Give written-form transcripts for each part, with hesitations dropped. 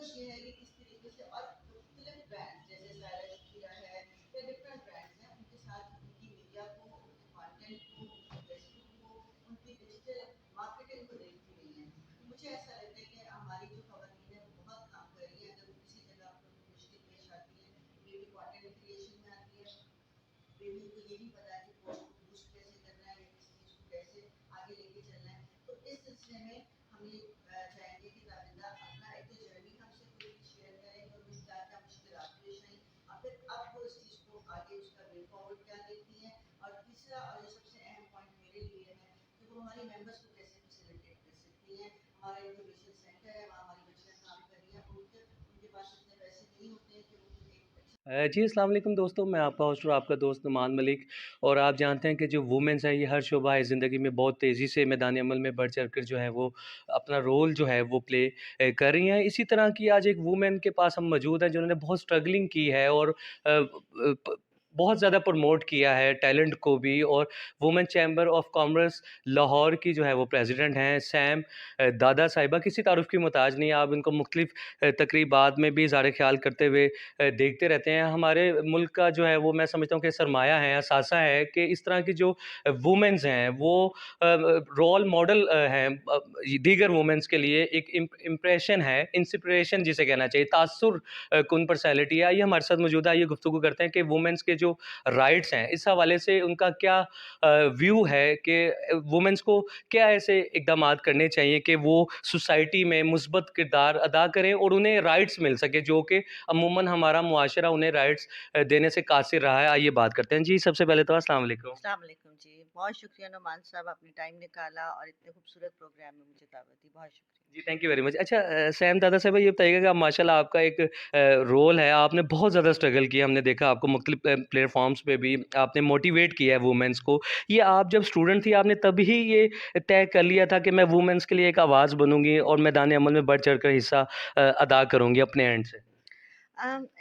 Focus ये है कि किस तरीके से और मुख्तलिफ ब्रांड जैसे सारा शीरा है या डिफरेंट ब्रांड्स हैं, उनके साथ उनकी मीडिया को, उनके कंटेंट को, उनकी फेसबुक को, उनकी डिजिटल मार्केटिंग को देखती रही हैं। तो मुझे ऐसा लगता है कि हमारी जो खवातीन है वो बहुत काम कर रही है। अगर किसी जगह पर कोई मुश्किल पेश आती है, मे भी कंटेंट क्रिएशन में आती है, मे भी उनको ये भी पता है कि पोस्ट को बूस्ट कैसे करना है या किसी चीज़ को कैसे आगे लेके चलना है। तो इस सिलसिले में हम ये चाहेंगे कि ताबिंदा अपना एक तो जर्नी हमसे कोई भी शेयर करें कि उन्हें क्या क्या मुश्किल पेश आई, और फिर अब वो इस चीज़ को आगे उसका वे फॉरवर्ड क्या देखती हैं। और तीसरा और जो सबसे अहम पॉइंट मेरे लिए है कि वो हमारी मेंबर्स को कैसे फैसिलिटेट कर सकती हैं। हमारा इंक्यूबेशन सेंटर है, वहाँ हमारी बच्चियाँ काम कर रही हैं, उनके उनके पास इतने पैसे नहीं होते हैं कि वो एक जी, अस्सलाम वालेकुम दोस्तों, मैं आपका होस्ट और आपका दोस्त नुमान मलिक। और आप जानते हैं कि जो वुमेन्स हैं, ये हर शोबा है ज़िंदगी में बहुत तेज़ी से मैदान अमल में बढ़ चढ़ कर जो है वो अपना रोल जो है वो प्ले कर रही हैं। इसी तरह की आज एक वुमेन के पास हम मौजूद हैं जिन्होंने बहुत स्ट्रगलिंग की है और बहुत ज़्यादा प्रमोट किया है टैलेंट को भी। और women chamber of commerce Lahore की जो है वो प्रेसिडेंट हैं सैम दादा साहिबा। किसी तारुफ़ की मोहताज नहीं, आप इनको मुख्तलिफ तकरीबात में भी इज़हार ख्याल करते हुए देखते रहते हैं। हमारे मुल्क का जो है वो मैं समझता हूँ कि सरमाया है, असासा है कि इस तरह की जो वुमेन्स हैं वो रोल मॉडल हैं दीगर वुमेन्स के लिए। एक इम्प्रेशन है, इंस्पिरेशन जिसे कहना चाहिए, तासुर कुन पर्सनैलिटी है। आइए हमारे साथ मौजूद है, आइए गुफ्तगू करते हैं कि वुमेन्स के जो राइट्स हैं इस हवाले से उनका क्या व्यू है कि वुमेन्स को क्या ऐसे इकदाम करने चाहिए कि वो सोसाइटी में मुस्बत किरदार अदा करें और उन्हें राइट्स मिल सके जो कि अमूमन हमारा मुआशरा उन्हें राइट्स देने से कासिर रहा है। आइए बात करते हैं। जी, सबसे पहले तो अस्सलाम वालेकुम। अस्सलाम वालेकुम जी। बहुत शुक्रिया नुमान साहब, आपने टाइम निकाला और इतने खूबसूरत प्रोग्राम में मुझे दावत दी। बहुत शुक्रिया। जी, थैंक यू वेरी मच। अच्छा सैम दादा साहब ये बताइएगा कि आप माशाल्लाह आपका एक रोल है, आपने बहुत ज़्यादा स्ट्रगल किया, हमने देखा आपको मुख्तलिफ प्लेटफ़ॉर्म्स पे भी आपने मोटिवेट किया है वुमेन्स को। ये आप जब स्टूडेंट थी आपने तभी ये तय कर लिया था कि मैं वुमेन्स के लिए एक आवाज़ बनूँगी और मैदान अमल में बढ़ चढ़ कर हिस्सा अदा करूँगी अपने एंड से?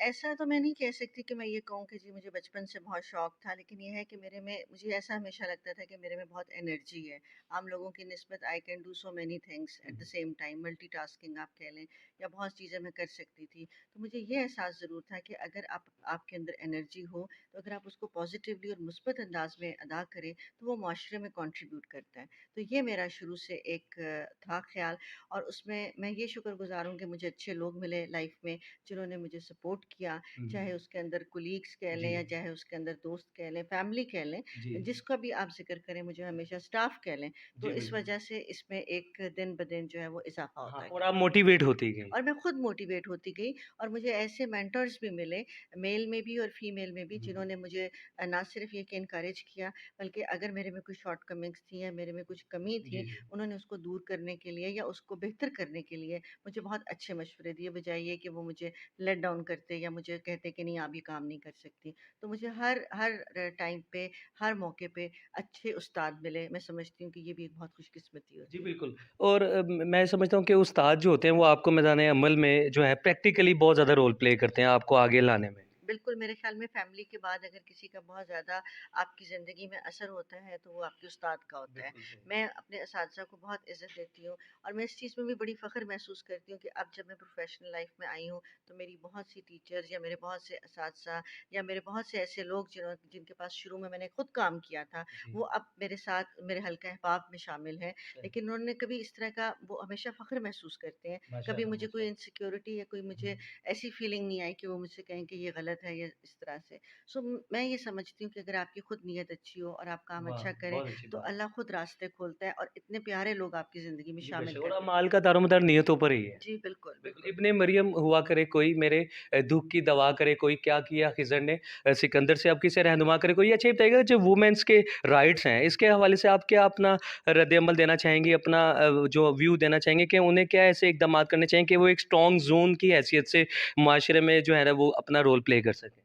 ऐसा तो मैं नहीं कह सकती कि मैं ये कहूँ कि जी मुझे बचपन से बहुत शौक था, लेकिन ये है कि मेरे में मुझे ऐसा हमेशा लगता था कि मेरे में बहुत एनर्जी है। आम लोगों की निस्बत I can do so many things at the same time, multitasking आप कह लें, या बहुत चीज़ें मैं कर सकती थी। तो मुझे ये एहसास ज़रूर था कि अगर आपके अंदर एनर्जी हो, तो अगर आप उसको पॉजिटिवली और मुस्बत अंदाज में अदा करें, तो वो माशरे में कंट्रीब्यूट करता है। तो ये मेरा शुरू से एक था ख्याल, और उसमें मैं ये शुक्रगुज़ार हूँ कि मुझे अच्छे लोग मिले लाइफ में जिन्होंने मुझे सपोर्ट किया, हुँ, चाहे उसके अंदर कोलीग्स कह लें जी, या चाहे उसके अंदर दोस्त कह लें, फैमिली कह लें, जी, जिसका भी आप ज़िक्र करें, मुझे हमेशा स्टाफ कह लें। तो जी, इस बिल्कुल। वजह से इसमें एक दिन-ब-दिन जो है वो इज़ाफ़ा हाँ, होता और गया। आप मोटिवेट होती गईं। और मैं खुद मोटिवेट होती गई, और मुझे ऐसे मेंटर्स भी मिले, मेल में भी और फीमेल में भी, हुँ, जिन्होंने मुझे ना सिर्फ ये कि इनकरेज किया, बल्कि अगर मेरे में कुछ शॉर्टकमिंग्स थी या मेरे में कुछ कमी जी, थी, जी। उन्होंने उसको दूर करने के लिए या उसको बेहतर करने के लिए मुझे बहुत अच्छे मशवरे दिए, बजाय ये कि वो मुझे लेट डाउन करते या मुझे कहते कि नहीं आप ये काम नहीं कर सकती। तो मुझे हर हर टाइम पे, हर मौके पे अच्छे उस्ताद मिले। मैं समझती हूँ कि ये भी एक बहुत खुशकिस्मती जी, होती है। बिल्कुल। और मैं समझता हूँ कि उस्ताद जो होते हैं वो आपको मैदान-ए-अमल में जो है प्रैक्टिकली बहुत ज़्यादा रोल प्ले करते हैं आपको आगे लाने में। बिल्कुल, मेरे ख़्याल में फ़ैमिली के बाद अगर किसी का बहुत ज़्यादा आपकी ज़िंदगी में असर होता है, तो वो आपके उस्ताद का होता है। बिल्कुल सही। मैं अपने असातिज़ा को बहुत इज़्ज़त देती हूँ, और मैं इस चीज़ में भी बड़ी फ़ख्र महसूस करती हूँ कि अब जब मैं प्रोफ़ेशनल लाइफ़ में आई हूँ, तो मेरी बहुत सी टीचर्स या मेरे बहुत से असातिज़ा या मेरे बहुत से ऐसे लोग जिनके पास शुरू में मैंने खुद काम किया था, जी, वो अब मेरे साथ मेरे हल्का अहबाब में शामिल हैं। सही। लेकिन उन्होंने कभी इस तरह का, वो हमेशा फ़ख्र महसूस करते हैं। कभी माशाअल्लाह, मुझे कोई माशाअल्लाह। इनसिक्योरिटी या कोई हुँ। मुझे ऐसी फीलिंग नहीं आई कि वो मुझसे कहें कि ये गलत है या इस तरह से। सो मैं ये समझती हूँ कि अगर आपकी खुद नीयत अच्छी हो और आप काम वाह! अच्छा करें, बहुत अच्छी तो बात। अल्लाह खुद रास्ते खोलता है और इतने प्यारे लोग आपकी ज़िंदगी में जी, शामिल बेशक। कर और देता अमाल का दारोमदार नियतों पर ही है। है। जी, बिल्कुल, बिल्कुल, बिल्कुल। इब्ने मरियम हुआ करे कोई मेरे दुःख की दवा करे कोई, क्या किया खिज़र ने सिकंदर से अब किसे रहनुमा करे कोई। अच्छा ये बताइएगा जो वुमेन्स के राइट्स हैं, इसके हवाले से आप क्या अपना रद्द-ए-अमल देना चाहेंगी, अपना जो व्यू देना चाहेंगे कि उन्हें क्या ऐसे इक़दामात करने चाहिए कि वो एक स्ट्रॉन्ग ज़ोन की हैसियत से मुआशरे में जो है ना वो अपना रोल प्ले कर सकें?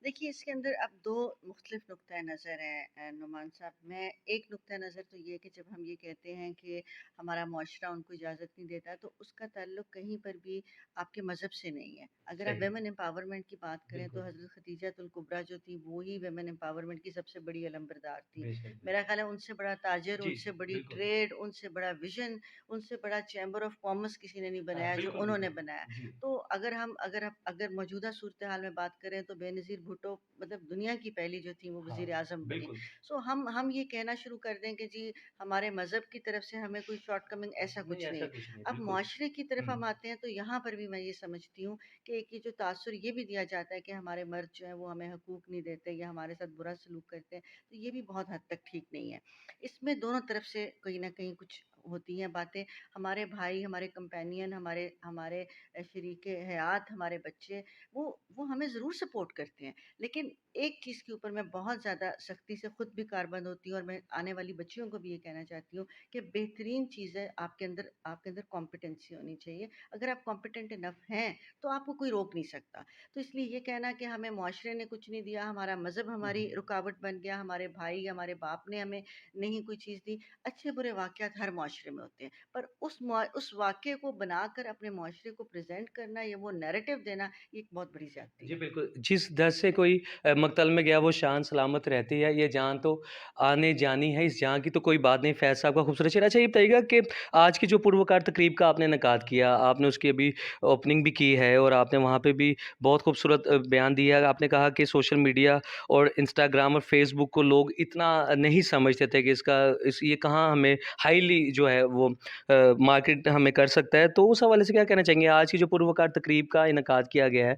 देखिए, इसके अंदर अब 2 मुख्तलिफ नुक्ता नज़र हैं नुमान साहब। मैं एक नुक्ता नज़र तो ये है कि जब हम ये कहते हैं कि हमारा मुआशरा उनको इजाज़त नहीं देता, तो उसका ताल्लुक कहीं पर भी आपके मज़हब से नहीं है। अगर आप सही, वुमेन एम्पावरमेंट की बात करें तो बिल्कुल, हज़रत खदीजतुल कुबरा जो थी, वो ही वुमेन एम्पावरमेंट की सबसे बड़ी अलमबरदार थी। बेशक, मेरा बेशक। ख़्याल है उनसे बड़ा ताजिर, जी, उनसे जी, बड़ी बिल्कुल। ट्रेड, उनसे बड़ा विज़न, उनसे बड़ा चैम्बर ऑफ कॉमर्स किसी ने नहीं बनाया जो बिल्कुल, उन्होंने बिल्कुल। बनाया। जी, तो अगर मौजूदा सूरत हाल में बात करें तो बेनज़ीर भुट्टो मतलब दुनिया की पहली जो थी वो हाँ, वज़ीर आज़म बनी। बिल्कुल। सो हम ये कहना शुरू कर दें कि जी हमारे मज़हब की तरफ से हमें कोई शॉर्टकमिंग ऐसा नहीं, कुछ नहीं ऐसा है। कुछ नहीं है, अब बिल्कुल। मुआशरे की तरफ हुँ, हम आते हैं तो यहाँ पर भी मैं ये समझती हूँ कि एक ये जो तासुर ये भी दिया जाता है कि हमारे मर्द जो हैं वो हमें हकूक़ नहीं देते या हमारे साथ बुरा सलूक करते हैं, तो ये भी बहुत हद तक ठीक नहीं है। इसमें दोनों तरफ से कहीं न कहीं कुछ होती हैं बातें। हमारे भाई, हमारे कंपेनियन, हमारे हमारे शरीके हयात, हमारे बच्चे वो हमें ज़रूर सपोर्ट करते हैं। लेकिन एक चीज़ के ऊपर मैं बहुत ज़्यादा सख्ती से खुद भी कारबंद होती हूँ और मैं आने वाली बच्चियों को भी ये कहना चाहती हूँ कि बेहतरीन चीज़ है आपके अंदर कॉम्पिटेंसी होनी चाहिए। अगर आप कॉम्पिटेंट इनफ हैं तो आपको कोई रोक नहीं सकता। तो इसलिए ये कहना कि हमें मुआशरे ने कुछ नहीं दिया, हमारा मज़हब हुँ, हमारी हुँ। रुकावट बन गया, हमारे भाई हमारे बाप ने हमें नहीं कोई चीज़ दी। अच्छे बुरे वाक़यात हर मुआशरे में होते हैं, पर उस वाक़ये को बनाकर अपने मुआशरे को प्रेज़ेंट करना या वो नैरेटिव देना ये एक बहुत बड़ी ज़्यादती जी, है। बिल्कुल। जिस दर से कोई मकतल में गया वो शान सलामत रहती है, ये जान तो आने-जानी है, इस जान की तो कोई बात नहीं। फैज़ साहब का खूबसूरत शेर। अच्छा ये बताइएगा कि आज की जो पुरवकार तकरीब का आपने इनेकाद किया, आपने उसकी अभी ओपनिंग भी की है और आपने वहाँ पे भी बहुत खूबसूरत बयान दिया है। आपने कहा कि सोशल मीडिया और इंस्टाग्राम और फ़ेसबुक को लोग इतना नहीं समझते थे कि ये कहाँ हमें हाईली जो है वो मार्केट हमें कर सकता है। तो उस हवाले से क्या कहना चाहेंगे? आज की जो पुरवकार तकरीब का इनेकाद किया गया है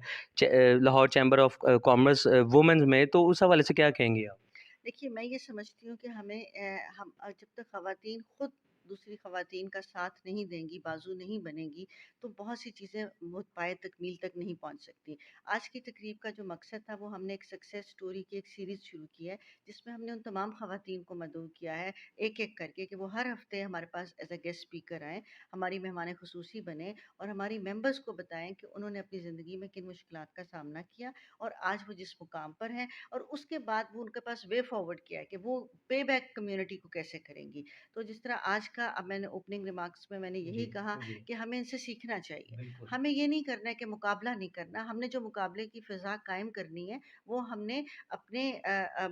Lahore chamber of commerce womens में, तो उस हवाले से क्या कहेंगी आप? देखिए, मैं ये समझती हूँ कि जब तक ख़वातीन खुद दूसरी ख़वातीन का साथ नहीं देंगी, बाज़ू नहीं बनेंगी, तो बहुत सी चीज़ें वो पाए तकमील तक नहीं पहुँच सकती। आज की तकरीब का जो मकसद था, वो हमने एक सक्सेस स्टोरी की एक सीरीज़ शुरू की है, जिसमें हमने उन तमाम ख़वातीन को मदऊ किया है, एक-एक करके कि वो हर हफ़्ते हमारे पास एज़ अ गेस्ट स्पीकर आएँ, हमारी मेहमान ख़ुसूसी बनें और हमारी मेंबर्स को बताएँ कि उन्होंने अपनी ज़िंदगी में किन मुश्किलात का सामना किया और आज वो जिस मुकाम पर हैं और उसके बाद वो उनके पास वे फॉरवर्ड किया है कि वो पे बैक कम्युनिटी को कैसे करेंगी। तो जिस तरह आज का अब मैंने ओपनिंग रिमार्क्स में मैंने यही जी, कहा जी, कि हमें इनसे सीखना चाहिए। बिल्कुल, हमें ये नहीं करना है कि मुकाबला नहीं करना, हमने जो मुकाबले की फ़िज़ा कायम करनी है, वो हमने अपने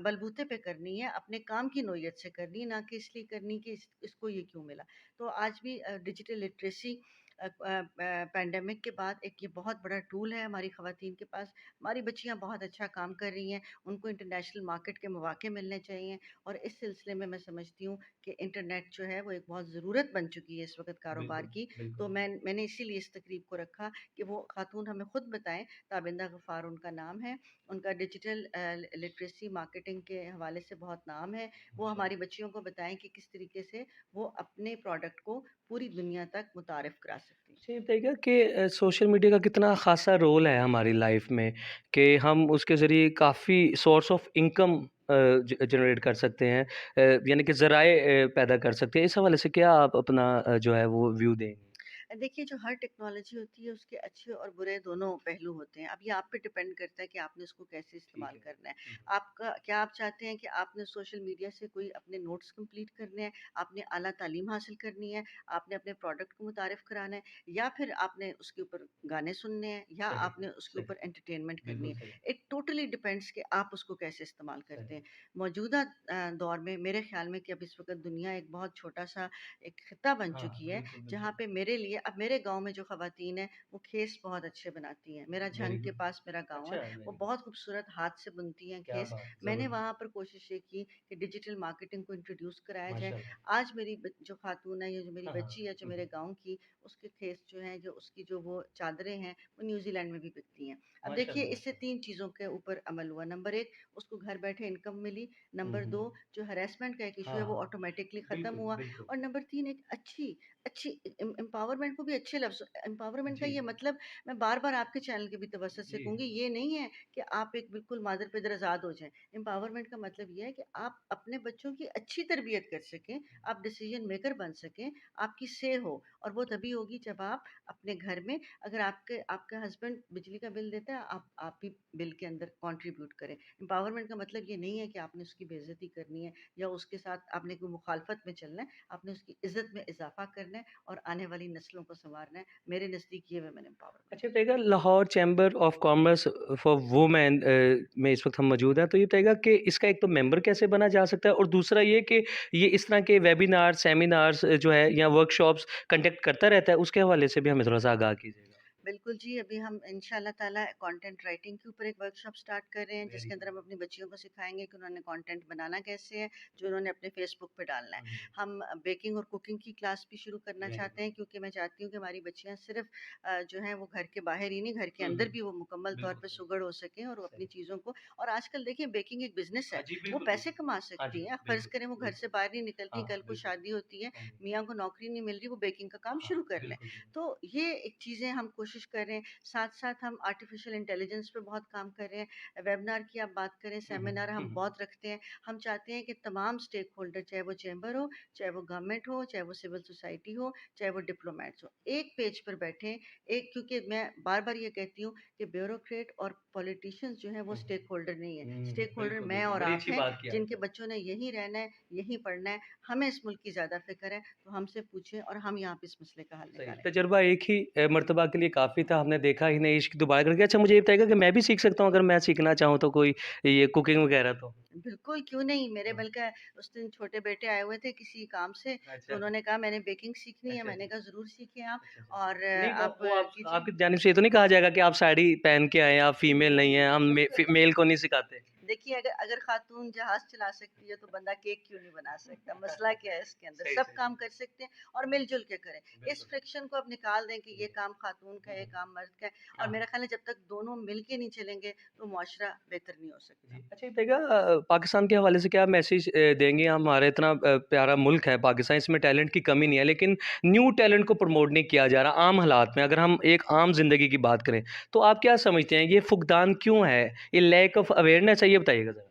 बलबूते पे करनी है, अपने काम की नोयत से करनी है, ना कि इसलिए करनी कि इसको ये क्यों मिला। तो आज भी डिजिटल लिटरेसी पैंडेमिक के बाद एक ये बहुत बड़ा टूल है हमारी ख़वातीन के पास। हमारी बच्चियाँ बहुत अच्छा काम कर रही हैं, उनको इंटरनेशनल मार्केट के मौके मिलने चाहिए और इस सिलसिले में मैं समझती हूँ कि इंटरनेट जो है वो एक बहुत ज़रूरत बन चुकी है इस वक़्त कारोबार बिल्कुल, की। तो बिल्कुल। मैंने इसीलिए इस तकरीब को रखा कि वो खातून हमें खुद बताएँ, ताबिंदा गफ़ार उनका नाम है, उनका डिजिटल लिटरेसी मार्केटिंग के हवाले से बहुत नाम है। वो अच्छा। हमारी बच्चियों को बताएँ कि किस तरीके से वो अपने प्रोडक्ट को पूरी दुनिया तक मुतारिफ़ करा सकती हैं। अच्छा ये बताइएगा कि सोशल मीडिया का कितना ख़ासा रोल है हमारी लाइफ में कि हम उसके ज़रिए काफ़ी सोर्स ऑफ इनकम जनरेट कर सकते हैं, यानी कि ज़राए पैदा कर सकते हैं। इस हवाले से क्या आप अपना जो है वो व्यू देंगी? देखिए जो हर टेक्नोलॉजी होती है उसके अच्छे और बुरे दोनों पहलू होते हैं। अब ये आप पे डिपेंड करता है कि आपने उसको कैसे ठीक इस्तेमाल है। करना है। हुँ, हुँ। आपका क्या आप चाहते हैं कि आपने सोशल मीडिया से कोई अपने नोट्स कंप्लीट करने हैं, आपने आला तालीम हासिल करनी है, आपने अपने प्रोडक्ट को मुतारिफ कराना है या फिर आपने उसके ऊपर गाने सुनने हैं या सही, आपने उसके सही। ऊपर एंटरटेनमेंट करनी बिल्कुल है। सही, इट टोटली डिपेंड्स कि आप उसको कैसे इस्तेमाल करते सही। हैं। मौजूदा दौर में मेरे ख्याल में कि अब इस वक़्त दुनिया एक बहुत छोटा-सा एक खित्ता बन हाँ, चुकी है बिल्कुल, जहाँ बिल्कुल। पे मेरे लिए अब मेरे गाँव में जो ख़वातीन हैं, वो खेस बहुत अच्छे बनाती हैं। मेरा वेरी झंग के गुड। पास मेरा गाँव है, अच्छा, वो वेरी गुड। बहुत खूबसूरत हाथ से बुनती हैं क्या खेस। बात! मैंने ज़बरदस्त। वहाँ पर कोशिश ये की कि डिजिटल मार्केटिंग को इंट्रोड्यूस कराया जाए। माशाअल्लाह। आज मेरी ब जो ख़ातून है, ये जो मेरी हाँ, हाँ। बच्ची है, जो हुँ, मेरे हुँ। गाँव की, उसके खेस जो हैं, जो उसकी जो वो चादरें हैं, वो न्यूज़ीलैंड में भी बिकती हैं। अब देखिए, माशाअल्लाह, इससे माशाअल्लाह। 3 चीज़ों के ऊपर अमल हुआ। नंबर 1 उसको घर बैठे इनकम मिली। हुँ, नंबर हुँ। 2 जो हैरेसमेंट का एक इश्यू हाँ, है, वो हाँ। ऑटोमैटिकली ख़त्म बिल्कुल, हुआ बिल्कुल। और नंबर 3 एक अच्छी अच्छी एम्पावरमेंट एम्पावरमेंट को भी अच्छे लफ्ज़ एम्पावरमेंट का जी। ये मतलब मैं बार-बार आपके चैनल के भी तवज्जुह से जी। कहूँगी, ये नहीं है कि आप एक बिल्कुल मादर-पिदर आज़ाद हो जाएँ। एम्पावरमेंट का मतलब ये है कि आप अपने बच्चों की अच्छी तरबियत कर सकें, आप डिसीजन मेकर बन सकें, आपकी से हो और वो तभी होगी जब आप अपने घर में अगर आपका हस्बैंड बिजली का बिल देता है, आप भी बिल के अंदर कंट्रीब्यूट करें। एम्पावरमेंट का मतलब ये नहीं है कि आपने उसकी बेइज़्ज़ती करनी है या उसके साथ आपने कोई मुखालफत में चलना है, आपने उसकी इज़्ज़त में इज़ाफ़ा करना है और आने वाली नस्लों को सँवारना है। मेरे नज़दीक ये वुमेन एम्पावरमेंट अच्छा है। बताइएगा Lahore chamber of commerce for women में इस वक़्त हम मौजूद हैं, तो ये बताइएगा कि इसका एक तो मेंबर कैसे बना जा सकता है? और दूसरा ये कि ये इस तरह के वेबिनार, सेमिनार्स जो है या वर्कशॉप्स कंडक्ट करता रहता है, उसके हवाले से भी हमें थोड़ा-सा आगाह कीजिएगा। बिल्कुल जी, अभी हम इंशाअल्लाह ताला कंटेंट राइटिंग के ऊपर एक वर्कशॉप स्टार्ट कर रहे हैं, वेरी जिसके अंदर गुड। हम अपनी बच्चियों को सिखाएँगे कि उन्होंने कंटेंट बनाना कैसे है, जो उन्होंने अपने फ़ेसबुक पे डालना है। हुँ, हम बेकिंग और कुकिंग की क्लास भी शुरू करना वेरी चाहते गुड। हैं क्योंकि मैं चाहती हूँ कि हमारी बच्चियाँ सिर्फ़ जो हैं वो घर के बाहर ही नहीं, घर के हुँ, अंदर हुँ। भी वो मुकम्मल तौर बिल्कुल पे सही, सुगढ़ हो सकें और वो अपनी सही। चीज़ों को और आजकल देखिए बेकिंग एक बिज़नेस हाँ है, जी, वो बिल्कुल, पैसे बिल्कुल। कमा हाँ सकती जी, हैं। फ़र्ज़ बिल्कुल, करें वो घर से बिल्कुल। बाहर नहीं निकलती, हाँ, कल को बिल्कुल। शादी होती है, हाँ जी। मियाँ को नौकरी नहीं मिल रही, वो बेकिंग का काम हाँ, शुरू कर लें। बिल्कुल, बिल्कुल। तो ये एक चीज़ें हम कोशिश कर रहे हैं। साथ-साथ हम आर्टिफ़िशियल इंटेलिजेंस पे बहुत काम कर रहे हैं। वेबिनार की आप बात करें, हुँ, हुँ। सेमिनार हुँ, हम हुँ। बहुत रखते हैं। हम चाहते हैं कि तमाम स्टेक होल्डर चाहे वो चैम्बर हो, चाहे वो गवर्नमेंट हो, चाहे वो सिविल सोसाइटी हो, चाहे वो डिप्लोमैट्स हो, एक पेज पर बैठें। एक क्योंकि मैं बार-बार ये कहती हूँ कि ब्यूरोक्रेट और पॉलिटिशियंस जो हैं वो हुँ, हुँ। स्टेक होल्डर नहीं है। हुँ, स्टेक होल्डर बिल्कुल, मैं बिल्कुल। और बड़ी आप अच्छी हैं, बात की जिनके आपने। बच्चों ने यहीं रहना है, यहीं पढ़ना है। हमें इस मुल्क की ज़्यादा फ़िक्र है, तो हमसे पूछें और हम यहाँ पे इस मसले का हल सही, निकालेंगे। तजुर्बा एक ही मर्तबा के लिए काफ़ी था, हमने देखा ही नहीं, इश्क दोबारा करके। अच्छा मुझे ये बताइएगा कि मैं भी सीख सकता हूँ अगर मैं सीखना चाहूँ तो कोई ये कुकिंग वगैरह तो? बिल्कुल, क्यों नहीं? मेरे हाँ। बल्कि उस दिन छोटे बेटे आए हुए थे किसी काम से, तो अच्छा, उन्होंने कहा मैंने बेकिंग सीखनी है, अच्छा, मैंने अच्छा। कहा ज़रूर सीखें आप अच्छा, अच्छा। और नहीं तो आप वो आप कीजिए। आपकी जानिब से ये तो नहीं कहा जाएगा कि आप साड़ी पहन के आए हैं, आप फीमेल नहीं हैं, हम मेल को नहीं सिखाते? देखिए अगर अगर खातून जहाज़ चला सकती है तो बंदा केक क्यों नहीं बना सकता? मसला क्या है इसके अंदर? सही, सब सही। काम कर सकते हैं और मिल-जुल के करें। इस बिल्कुल सही। फ्रिक्शन को अब निकाल दें कि ये जी। काम खातून का है, हुँ, ये हुँ। काम मर्द का है और हाँ। मेरा ख़्याल है जब तक दोनों मिल के नहीं चलेंगे तो मुआशरा बेहतर नहीं हो जी। सकता। अच्छा ये बताइएगा पाकिस्तान के हवाले से क्या मैसेज देंगे? हमारा इतना प्यारा मुल्क है पाकिस्तान, इसमें टैलेंट की कमी नहीं है, लेकिन न्यू टैलेंट को प्रमोट नहीं किया जा रहा आम हालात में। अगर हम एक आम ज़िंदगी की बात करें, तो आप क्या समझते हैं ये फुकदान क्यों है? ये लैक ऑफ अवेयरनेस है, ये बताइएगा ज़रा?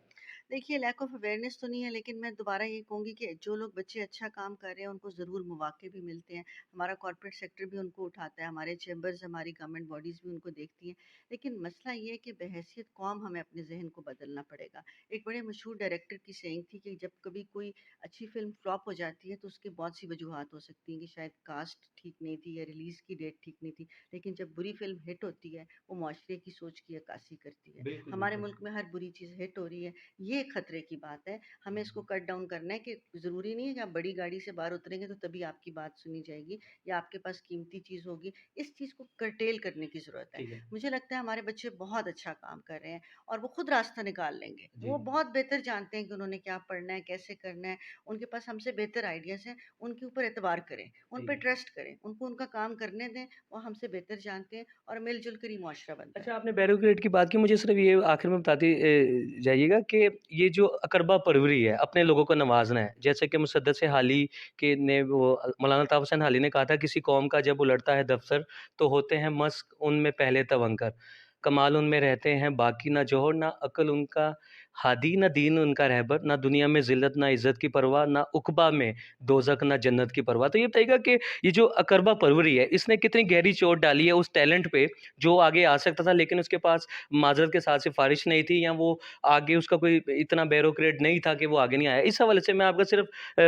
देखिए लैक ऑफ अवेयरनेस तो नहीं है लेकिन मैं दोबारा ये कहूँगी कि जो लोग बच्चे अच्छा काम कर रहे हैं उनको ज़रूर मौके भी मिलते हैं। हमारा कॉर्पोरेट सेक्टर भी उनको उठाता है, हमारे चैम्बर्स, हमारी गवर्नमेंट बॉडीज़ भी उनको देखती हैं। लेकिन मसला ये है कि बहैसियत कौम हमें अपने ज़हन को बदलना पड़ेगा। एक बड़े मशहूर डायरेक्टर की सेइंग थी कि जब कभी कोई अच्छी फ़िल्म फ्लॉप हो जाती है तो उसकी बहुत सी वजूहात हो सकती हैं कि शायद कास्ट ठीक नहीं थी या रिलीज़ की डेट ठीक नहीं थी। लेकिन जब बुरी फ़िल्म हिट होती है, वो मुआशरे की सोच की अक्कासी करती है। बिल्कुल, हमारे बिल्कुल। मुल्क में हर बुरी चीज़ हिट हो रही है, ये खतरे की बात है। हमें इसको हुँ। कट डाउन करना है कि ज़रूरी नहीं है कि आप बड़ी गाड़ी से बाहर उतरेंगे तो तभी आपकी बात सुनी जाएगी या आपके पास कीमती चीज़ होगी। इस चीज़ को कर्टेल करने की ज़रूरत है। ठीक है। मुझे लगता है हमारे बच्चे बहुत अच्छा काम कर रहे हैं और वो खुद रास्ता निकाल लेंगे। जी। वो बहुत बेहतर जानते हैं कि उन्होंने क्या पढ़ना है, कैसे करना है। उनके पास हमसे बेहतर आइडियाज़ हैं। उनके ऊपर एतबार करें, उन ठीक पे है। ट्रस्ट करें, उनको उनका काम करने दें। वो हमसे बेहतर जानते हैं और मिल-जुल कर ही मुआशरा बनता अच्छा है। आपने बैरोक्रेट की बात की, मुझे सिर्फ़ ये आखिर में बताते जाइएगा कि ये जो अकरबा परवरी है, अपने लोगों को नवाज़ना है, जैसे कि मुसद्दस हाली के ने वो मौलाना अल्ताफ़ हुसैन हाली ने कहा था किसी कौम का जब उलटता है दफ्तर, तो होते हैं मस्क उनमें पहले तवंकर। कमाल उनमें रहते हैं बाकी ना जौहर ना अक्ल उनका हादी ना दीन उनका रहबर, ना दुनिया में ज़िल्लत ना इज़्ज़त की परवाह, ना उक़बा में दोज़ख ना जन्नत की परवाह। तो ये बताइएगा कि ये जो अकरबा परवरी है, इसने कितनी गहरी चोट डाली है उस टैलेंट पे जो आगे आ सकता था लेकिन उसके पास माज़रत के साथ सिफ़ारिश नहीं थी या वो आगे उसका कोई इतना ब्यूरोक्रेट नहीं था कि वो आगे नहीं आया। इस हवाले से मैं आपका सिर्फ़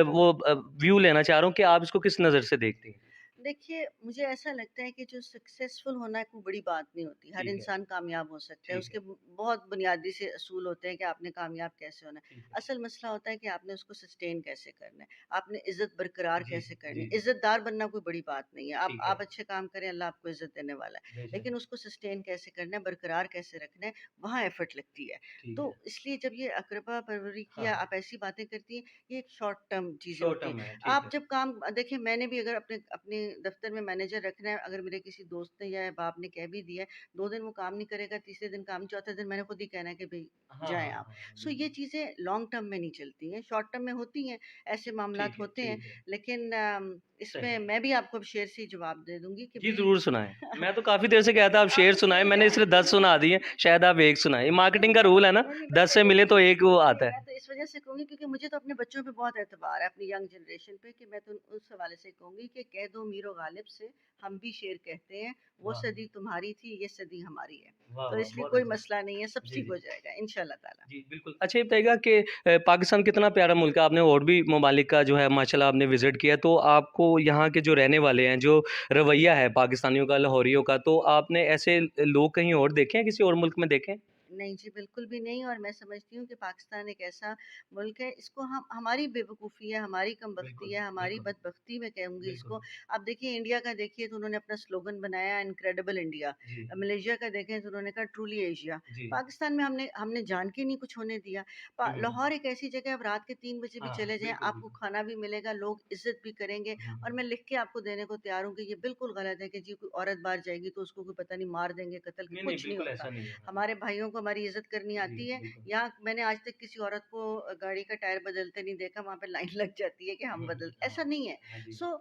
व्यू लेना चाह रहा हूँ कि आप इसको किस नज़र से देखती हैं? देखिए, मुझे ऐसा लगता है कि जो सक्सेसफुल होना कोई बड़ी बात नहीं होती। हर ठीक है, इंसान कामयाब हो सकता है। ठीक है, उसके बहुत बुनियादी से असूल होते हैं कि आपने कामयाब कैसे होना है। ठीक है। असल मसला होता है कि आपने उसको सस्टेन कैसे करना है। आपने इज़्ज़त बरकरार जी, कैसे करनी जी, है। इज़्ज़तदार बनना कोई बड़ी बात नहीं है। ठीक है। आप अच्छे काम करें, अल्लाह आपको इज़्ज़त देने वाला है। बेशक, लेकिन उसको सस्टेन कैसे करना है, बरकरार कैसे रखना है, वहाँ एफ़र्ट लगती है। ठीक तो है। इसलिए जब ये अक़रबा परवरी की हाँ, या हाँ। आप ऐसी बातें करती हैं, ये एक शॉर्ट टर्म चीज़ें शॉर्ट होती हैं। टर्म है, ठीक आप है। जब काम देखिए मैंने भी अगर अपने अपने दफ्तर में मैनेजर रखना है, अगर मेरे किसी दोस्त ने या बाप ने कह भी दिया है, 2 दिन वो काम नहीं करेगा, तीसरे दिन काम, चौथे दिन मैंने खुद ही कहना है कि भई हाँ, जाएँ हाँ, आप। हाँ, सो ये बिल्कुल। चीज़ें लॉन्ग टर्म में नहीं चलती हैं, शॉर्ट टर्म में होती हैं, ऐसे मामलात ठीक है, होते हैं। ठीक है। लेकिन सही इसमें है। मैं भी आपको अब शेर से ही जवाब दे दूँगी कि जी, भई ज़रूर सुनाएँ। मैं तो काफ़ी देर से कह रहा था आप शेर आपने सुनाएँ, शेर मैंने क्या सिर्फ़ 10 सुना दिए, शायद आप 1 सुनाएँ। ये मार्केटिंग का रूल है ना, नहीं, 10 से मिले तो 1 वो नहीं, आता मैं है। तो इस वजह से कहूँगी क्योंकि मुझे तो अपने बच्चों पे बहुत एतबार है, अपनी यंग जनरेशन पे, कि मैं तो उस हवाले से कहूँगी कि कह दो मीर ओ गालिब से, हम भी शेर कहते हैं, वो वाह! सदी तुम्हारी थी, ये सदी हमारी है। वाह, तो वाह! इसलिए बहुत कोई अच्छा। मसला नहीं है, सब जी, ठीक जी। हो जाएगा इंशाल्लाह ताला। जी, बिल्कुल। अच्छा ये बताइएगा कि पाकिस्तान कितना प्यारा मुल्क है, आपने और भी ममालिक का जो है माशाल्लाह आपने विज़िट किया, तो आपको यहाँ के जो रहने वाले हैं, जो रवैया है पाकिस्तानियों का, लाहौरियों का, तो आपने ऐसे लोग कहीं और देखे हैं, किसी और मुल्क में देखे हैं? नहीं जी, बिल्कुल भी नहीं, और मैं समझती हूँ कि पाकिस्तान एक ऐसा मुल्क है, इसको हम, हमारी बेवकूफ़ी है, हमारी कमबख्ती बिल्कुल, है, हमारी बिल्कुल, बदबख्ती मैं कहूँगी बिल्कुल। इसको। अब देखिए इंडिया का देखिए तो उन्होंने अपना स्लोगन बनाया इनक्रेडिबल इंडिया। जी, मलेशिया का देखें तो उन्होंने कहा ट्रूली एशिया। जी। पाकिस्तान में हमने हमने जान के नहीं कुछ होने दिया। हुँ। लाहौर एक ऐसी जगह है, आप रात के 3 बजे भी हाँ, चले जाएँ, बिल्कुल, आपको बिल्कुल। खाना भी मिलेगा, लोग इज़्ज़त भी करेंगे। हुँ, और हुँ। मैं लिख के आपको देने को तैयार हूँ कि ये बिल्कुल गलत है कि जी कोई औरत बाहर जाएगी तो उसको कोई पता नहीं मार देंगे, कत्ल, नहीं, नहीं, कुछ नहीं बिल्कुल होता। ऐसा नहीं है। हाँ। हमारे भाइयों को हमारी इज़्ज़त करनी जी, आती है। बिल्कुल। यहाँ मैंने आज तक किसी औरत को गाड़ी का टायर बदलते नहीं देखा, वहाँ पे लाइन लग जाती है कि हम हुँ, बदल, हुँ। हाँ, ऐसा नहीं है। हाँ जी। सो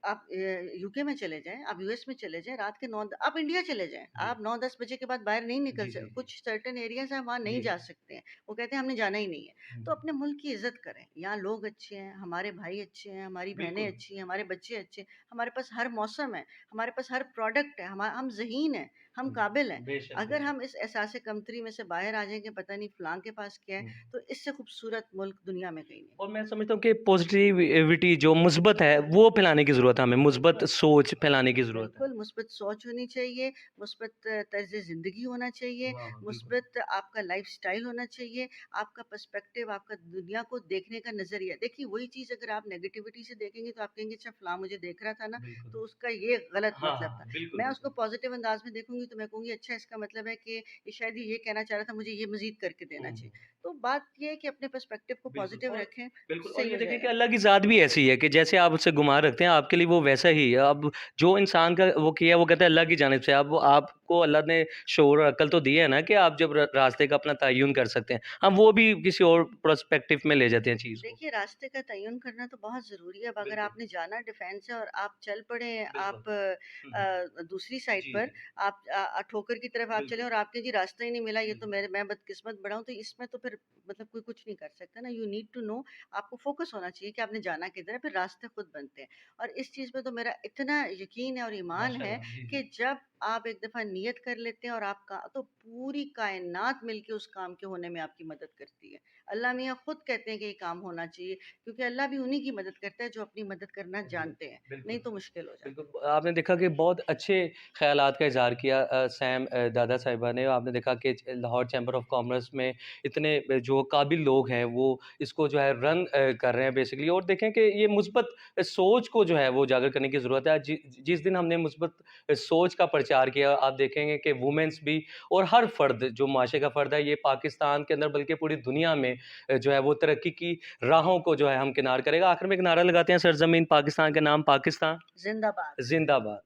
आप यूके में चले जाएँ, आप यूएस में चले जाएँ, रात के 9, आप इंडिया चले जाएँ, जी। आप 9-10 बजे के बाद बाहर नहीं निकल जी, जी, सक, जी। कुछ सर्टेन एरियाज़ हैं वहाँ नहीं जी। जा सकते हैं। वो कहते हैं हमने जाना ही नहीं है। हुँ, तो अपने मुल्क की इज़्ज़त करें, यहाँ लोग अच्छे हैं, हमारे भाई अच्छे हैं, हमारी बहनें बिल्कुल। अच्छी हैं, हमारे बच्चे अच्छे हैं, हमारे पास हर मौसम है, हमारे पास हर प्रोडक्ट है, हम ज़हीन हैं, हम हुँ, काबिल हैं। बेशक, अगर बेशक। हम इस एहसास कमतरी में से बाहर आ जाएँ कि पता नहीं फलाँ के पास क्या है, हुँ। तो इससे खूबसूरत मुल्क दुनिया में कहीं नहीं। और मैं समझता हूँ कि पॉज़िटिविटी जो मुस्बत है, वो फैलाने की ज़रूरत है हमें, मुस्बत सोच फैलाने की ज़रूरत है। बिल्कुल, मुस्बत सोच होनी चाहिए, मुस्बत तर्ज़ ज़िंदगी होना चाहिए, वाह! वाह! बिल्कुल। मुस्बत आपका लाइफ़स्टाइल होना चाहिए, आपका पर्सपेक्टिव, आपका दुनिया को देखने का नज़रिया। देखिए वही चीज़ अगर आप नेगेटिविटी से देखेंगे तो आप कहेंगे अच्छा फलाँ मुझे देख रहा था ना, बिल्कुल। तो उसका ये गलत हाँ, मतलब था। हाँ। बिल्कुल, मैं उसको बिल्कुल। पॉज़िटिव अंदाज़ में देखूँगी तो मैं कहूँगी अच्छा इसका मतलब है कि ये शायद ये कहना चाह रहा था, मुझे ये मज़ीद करके देना हुँ, चाहिए। हुँ। तो बात ये है कि अपने पर्सपेक्टिव को बिल्कुल पॉज़िटिव और रखें, बिल्कुल और सही ये हो देखिए कि जाएगा। अल्लाह की ज़ात भी ऐसी है कि जैसे आप उससे गुमान रखते हैं, आपके लिए वो वैसा ही है। अब जो इंसान का वो किया, वो कहता है अल्लाह की जानिब से। अब आपको अल्लाह ने शऊर और अक्ल तो दी है ना कि आप जब रास्ते का अपना तयन कर सकते हैं। हम वो भी किसी और पर्सपेक्टिव में ले जाते हैं चीज़ को। देखिए, रास्ते का तयन करना तो बहुत ज़रूरी है। अब अगर बिल्कुल, आपने जाना डिफेंस है और आप चल पड़े, बिल्कुल। आप हुँ, हुँ। दूसरी साइड जी, पर, जी। आप ठोकर की तरफ आप चले बिल्कुल, और आपके जी रास्ता ही नहीं मिला, ये तो बिल्कुल। मैं बदकिस्मत बड़ा हूँ, तो इसमें तो फिर मतलब कोई कुछ नहीं कर सकता ना। यू नीड टू नो, आपको फ़ोकस होना चाहिए कि आपने जाना किधर है, फिर रास्ते खुद बनते हैं। और इस चीज़ पे तो मेरा इतना यकीन है और ईमान है माशाअल्लाह। जी, कि जी। जब आप एक दफ़ा नियत कर लेते हैं और आपका तो पूरी कायनात मिलके उस काम के होने में आपकी मदद करती है। अल्लाह मियाँ खुद कहते हैं कि ये काम होना चाहिए, क्योंकि अल्लाह भी उन्हीं की मदद करता है जो अपनी मदद करना जी, जानते हैं, बिल्कुल। नहीं तो मुश्किल हो जाता है। बिल्कुल, आपने देखा कि बहुत अच्छे ख़यालात का इज़हार किया सैम दादा साहिबा ने। आपने देखा कि लाहौर चैम्बर ऑफ़ कॉमर्स में इतने जो काबिल लोग हैं, वो इसको जो है रन कर रहे हैं बेसिकली और देखें कि ये मुस्बत सोच को जो है वो उजागर करने की ज़रूरत है। जिस दिन हमने मुस्बत सोच का प्रचार किया, आप देखेंगे कि वुमेन्स भी और हर फ़र्द जो माशरे का फ़र्द है, ये पाकिस्तान के अंदर बल्कि पूरी दुनिया में जो है वो तरक्की की राहों को जो है हमकिनार करेगा। आखिर में एक नारा लगाते हैं सरज़मीन पाकिस्तान के नाम पाकिस्तान ज़िंदाबाद। ज़िंदाबाद।